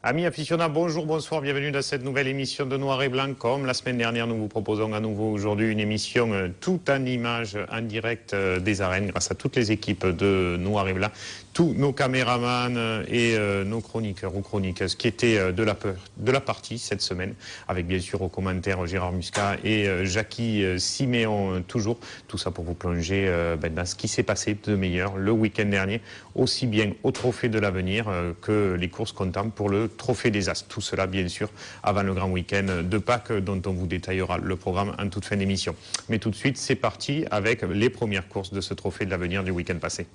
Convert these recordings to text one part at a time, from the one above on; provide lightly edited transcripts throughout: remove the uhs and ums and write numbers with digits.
Amis aficionados, bonjour, bonsoir, bienvenue dans cette nouvelle émission de Noir et Blanc. Comme la semaine dernière, nous vous proposons à nouveau aujourd'hui une émission tout en images, en direct des arènes, grâce à toutes les équipes de Noir et Blanc, tous nos caméramans et nos chroniqueurs ou chroniqueuses qui étaient de la partie cette semaine, avec bien sûr aux commentaires Gérard Muscat et Jackie Siméon toujours. Tout ça pour vous plonger dans ce qui s'est passé de meilleur le week-end dernier, aussi bien au Trophée de l'Avenir que les courses comptables pour le Trophée des As. Tout cela, bien sûr, avant le grand week-end de Pâques, dont on vous détaillera le programme en toute fin d'émission. Mais tout de suite, c'est parti avec les premières courses de ce Trophée de l'Avenir du week-end passé.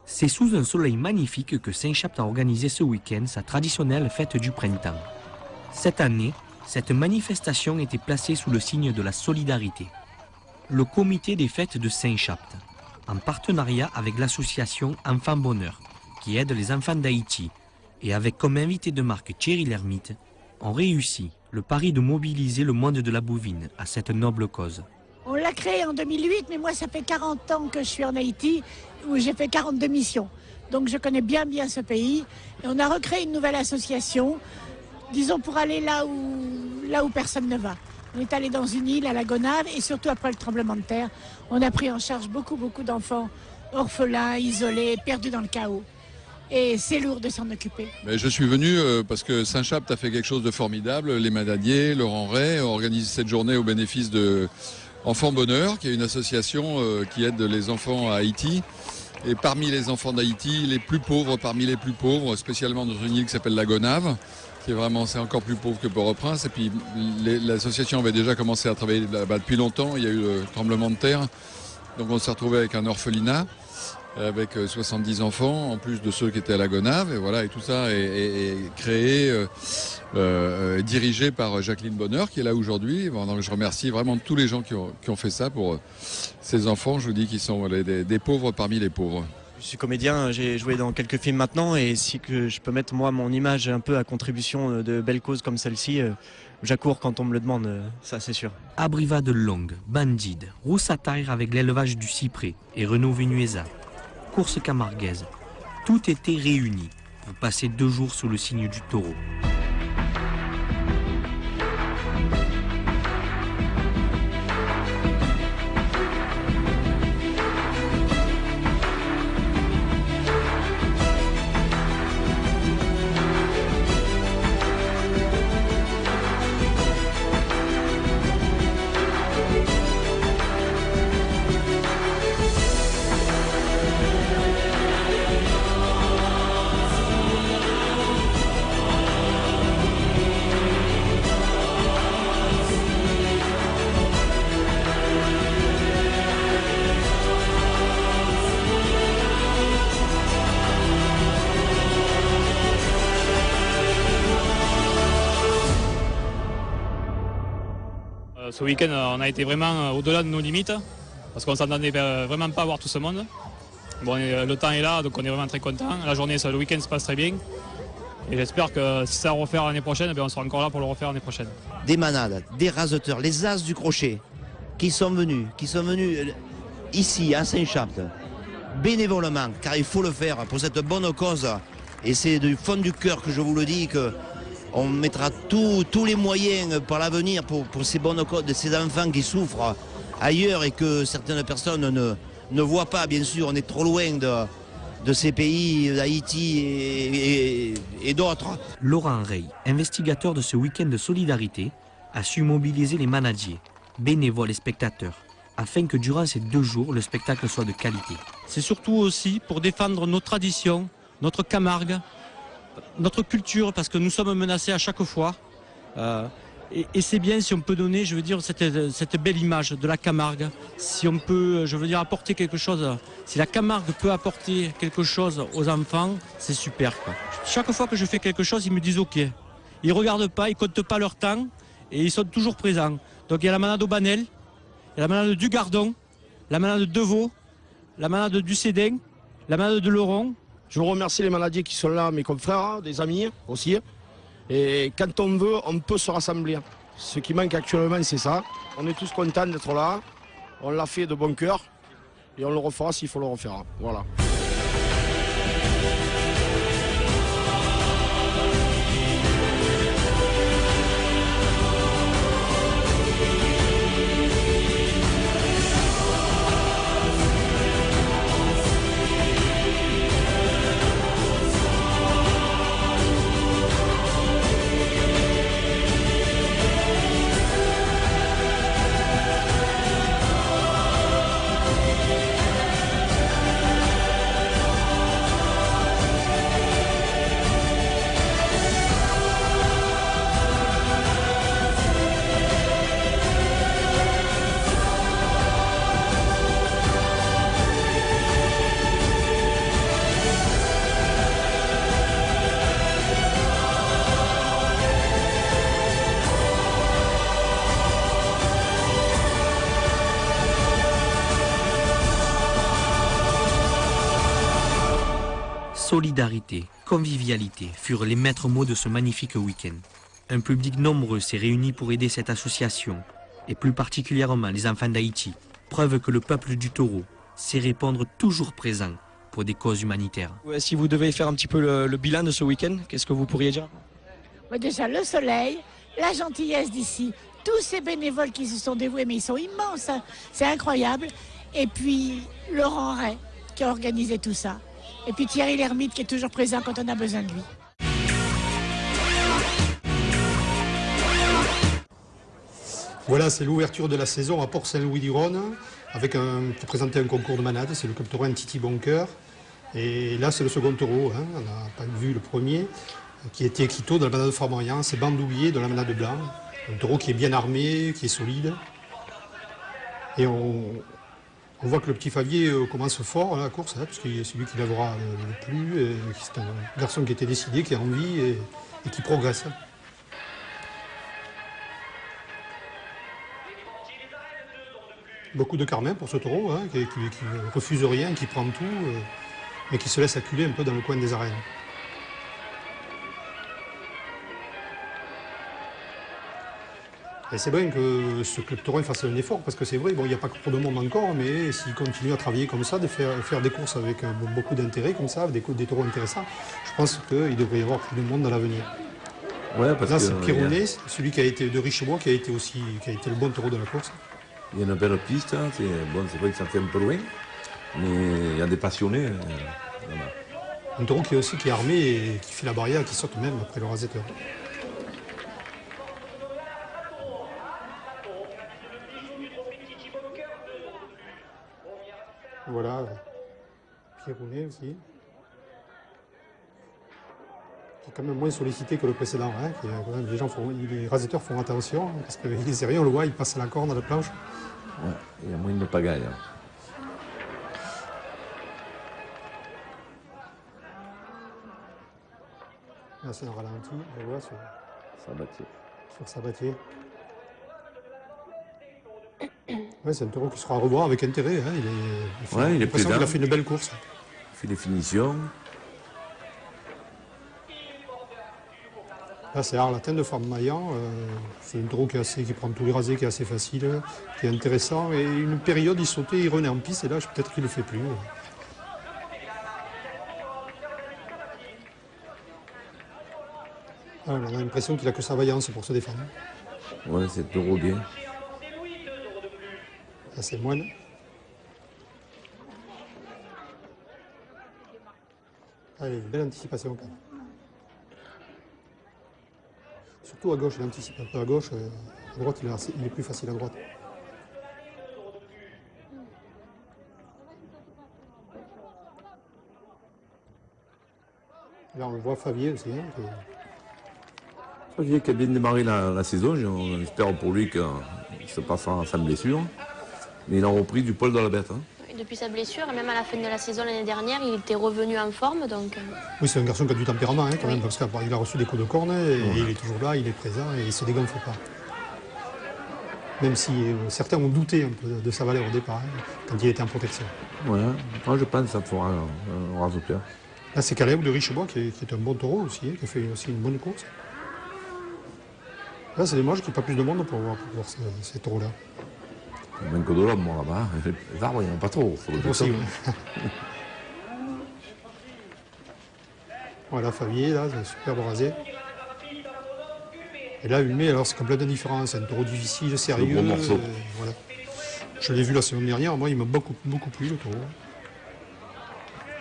C'est sous un soleil magnifique que Saint-Chapt a organisé ce week-end sa traditionnelle fête du printemps. Cette année, cette manifestation était placée sous le signe de la solidarité. Le comité des fêtes de Saint-Chapt, en partenariat avec l'association Enfants Bonheur, qui aide les enfants d'Haïti, et avec comme invité de marque Thierry Lhermitte, ont réussi le pari de mobiliser le monde de la bovine à cette noble cause. On l'a créé en 2008, mais moi ça fait 40 ans que je suis en Haïti, où j'ai fait 42 missions. Donc je connais bien ce pays. Et on a recréé une nouvelle association, disons pour aller là où personne ne va. On est allé dans une île à la Gonave, et surtout après le tremblement de terre, on a pris en charge beaucoup d'enfants orphelins, isolés, perdus dans le chaos. Et c'est lourd de s'en occuper. Mais je suis venu parce que Saint-Chapt a fait quelque chose de formidable. Les Manadiers, Laurent Ray ont organisé cette journée au bénéfice de Enfants Bonheur, qui est une association qui aide les enfants à Haïti. Et parmi les enfants d'Haïti, les plus pauvres parmi les plus pauvres, spécialement dans une île qui s'appelle la Gonave, qui est vraiment, c'est encore plus pauvre que Port-au-Prince. Et puis l'association avait déjà commencé à travailler là-bas depuis longtemps. Il y a eu le tremblement de terre. Donc on s'est retrouvé avec un orphelinat, avec 70 enfants, en plus de ceux qui étaient à la Gonave. Et voilà, et tout ça est créé, dirigé par Jacqueline Bonheur, qui est là aujourd'hui. Bon, donc je remercie vraiment tous les gens qui ont fait ça pour ces enfants, je vous dis, qui sont des pauvres parmi les pauvres. Je suis comédien, j'ai joué dans quelques films maintenant, et si que je peux mettre moi mon image un peu à contribution de belles causes comme celle-ci, j'accours quand on me le demande, ça c'est sûr. Abrivade longue, Bandide, Roussataire avec l'élevage du cyprès et Renault Venuesa, course camarguaise, tout était réuni pour passer 2 jours sous le signe du taureau. Ce week-end, on a été vraiment au-delà de nos limites, parce qu'on ne s'attendait vraiment pas à voir tout ce monde. Bon, le temps est là, donc on est vraiment très content. La journée, le week-end se passe très bien. Et j'espère que si ça va refaire l'année prochaine, on sera encore là pour le refaire l'année prochaine. Des manades, des raseteurs, les as du crochet, qui sont venus ici à Saint-Chapt, bénévolement, car il faut le faire pour cette bonne cause. Et c'est du fond du cœur que je vous le dis que on mettra tous les moyens par l'avenir pour ces bonnes causes de ces enfants qui souffrent ailleurs et que certaines personnes ne voient pas, bien sûr. On est trop loin de ces pays, d'Haïti et d'autres. Laurent Ray, investigateur de ce week-end de solidarité, a su mobiliser les manadiers, bénévoles et spectateurs, afin que durant ces 2 jours, le spectacle soit de qualité. C'est surtout aussi pour défendre nos traditions, notre Camargue, notre culture, parce que nous sommes menacés à chaque fois. Et c'est bien si on peut donner, je veux dire, cette belle image de la Camargue. Si on peut, je veux dire, apporter quelque chose, si la Camargue peut apporter quelque chose aux enfants, c'est super, quoi. Chaque fois que je fais quelque chose, ils me disent OK. Ils ne regardent pas, ils ne comptent pas leur temps et ils sont toujours présents. Donc il y a la manade au Banel, il y a la manade du Gardon, la manade de Vaux, la manade du Cédin, la manade de Laurent. Je veux remercier les manadiers qui sont là, mes confrères, des amis aussi. Et quand on veut, on peut se rassembler. Ce qui manque actuellement, c'est ça. On est tous contents d'être là. On l'a fait de bon cœur. Et on le refera s'il faut le refaire. Voilà. Solidarité, convivialité furent les maîtres mots de ce magnifique week-end. Un public nombreux s'est réuni pour aider cette association, et plus particulièrement les enfants d'Haïti, preuve que le peuple du taureau sait répondre toujours présent pour des causes humanitaires. Si vous devez faire un petit peu le bilan de ce week-end, qu'est-ce que vous pourriez dire? Déjà le soleil, la gentillesse d'ici, tous ces bénévoles qui se sont dévoués, mais ils sont immenses, hein. C'est incroyable. Et puis Laurent Ray qui a organisé tout ça. Et puis Thierry Lhermitte qui est toujours présent quand on a besoin de lui. Voilà, c'est l'ouverture de la saison à Port-Saint-Louis-du-Rhône, qui présentait un concours de manade, c'est le club taureau Titi Boncoeur. Et là, c'est le second taureau, hein, on n'a pas vu le premier, qui était Equito dans la manade Flamboyant, c'est Bandoulier dans la manade blanc. Un taureau qui est bien armé, qui est solide. Et on voit que le petit Favier commence fort à la course, hein, parce que c'est lui qui l'avera le plus. C'est un garçon qui était décidé, qui a envie et qui progresse. Beaucoup de carmin pour ce taureau, hein, qui ne refuse rien, qui prend tout, mais qui se laisse acculer un peu dans le coin des arènes. Et c'est bien que ce club taureau fasse un effort, parce que c'est vrai, bon, il n'y a pas trop de monde encore, mais s'il continue à travailler comme ça, de faire des courses avec beaucoup d'intérêt, comme ça, des taureaux intéressants, je pense qu'il devrait y avoir plus de monde dans l'avenir. Ouais, parce là, c'est Pironnet, celui qui a été de Richebois, qui a été le bon taureau de la course. Il y a une belle piste, hein, c'est vrai que ça fait un peu loin, mais il y a des passionnés. Voilà. Un taureau qui est armé et qui fait la barrière, qui saute même après le rasetteur. Voilà, Pironnet aussi, qui est quand même moins sollicité que le précédent. Hein, les rasetteurs font attention, parce qu'il est sérieux, on le voit, il passe la corne à la planche. Ouais, il y a moins de pagaille. Hein. Là, c'est un ralenti, on voit sur Sabatier. Ouais, c'est un taureau qui sera à revoir avec intérêt. Hein. Il a fait une belle course. Il fait des finitions. Là, c'est Arlatin de Flamboyant. C'est un taureau qui prend tous les rasés, qui est assez facile, qui est intéressant. Et une période, il sautait, il revenait en piste, et là, peut-être qu'il ne le fait plus. Ah, on a l'impression qu'il n'a que sa vaillance pour se défendre. Ouais, c'est taureau bien. Là, c'est Moine. Allez, belle anticipation quand même. Surtout à gauche, il anticipe un peu à gauche. À droite, il est plus facile à droite. Là, on voit Favier aussi. Hein, Favier qui a bien démarré la saison. On espère pour lui qu'il se passe sans blessure. Mais il a repris du poil dans la bête. Hein. Depuis sa blessure, même à la fin de la saison l'année dernière, il était revenu en forme. Donc... Oui, c'est un garçon qui a du tempérament hein, quand même, parce qu'il a reçu des coups de corne et il est toujours là, il est présent et il ne se dégonfle pas. Même si certains ont douté un peu de sa valeur au départ, hein, quand il était en protection. Ouais, moi je pense que ça fera un raseteur. Là, c'est Caleb de Richebois qui est un bon taureau aussi, hein, qui a fait aussi une bonne course. Là, c'est dommage qu'il n'y ait pas plus de monde pour voir ces taureaux-là. Même que de l'homme, là-bas, les arbres, il n'y en a pas trop. Aussi, oui. Voilà, Favier, là, c'est un superbe rasé. Et là, Hulmé, alors c'est complètement différent. C'est un taureau difficile, sérieux. Gros morceau. Voilà. Je l'ai vu la semaine dernière, moi, il m'a beaucoup plu, le taureau.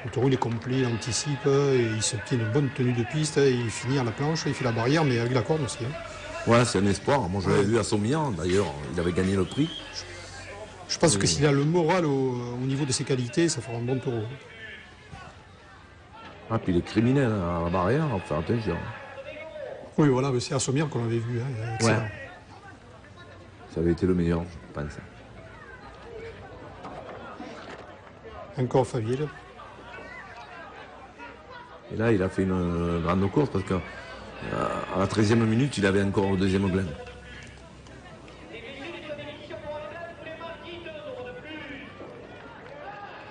Le taureau, il est complet, il anticipe, et il se tient une bonne tenue de piste, et il finit à la planche, il fait la barrière, mais avec la corde aussi. Hein. Ouais, c'est un espoir. Moi, je l'avais vu à Saumillan, d'ailleurs, il avait gagné le prix. Je pense que s'il a le moral au niveau de ses qualités, ça fera un bon taureau. Ah, puis il est criminel à la barrière, on fait attention. Oui, voilà, c'est à Sommières qu'on l'avait vu. Hein, excellent. Ouais. Ça avait été le meilleur, je pense. Encore Favier, là. Et là, il a fait une grande course parce qu'à la 13e minute, il avait encore le deuxième gland.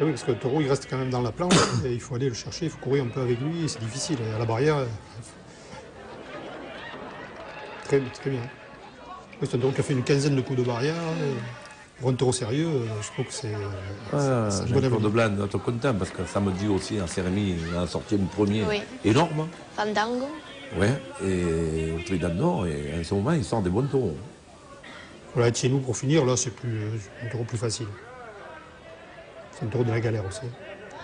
Et oui, parce que le taureau, il reste quand même dans la planche, et il faut aller le chercher, il faut courir un peu avec lui, et c'est difficile. Et à la barrière, très bien. Oui, c'est un taureau qui a fait une quinzaine de coups de barrière. Pour un taureau sérieux, je trouve que c'est une bonne Jean-Claude avenue. Blanc doit être content parce que samedi aussi à Cérémy, il a sorti un premier énorme. Fandango. Ouais, et au Trident d'Or, et en ce moment, il sort des bons taureaux. Voilà, être chez nous pour finir, là, c'est un taureau plus facile. C'est un taureau de la galère aussi,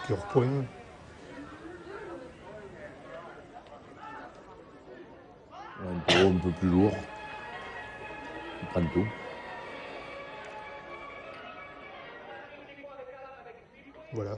qui est hors point. Un taureau un peu plus lourd. Il prend tout. Voilà.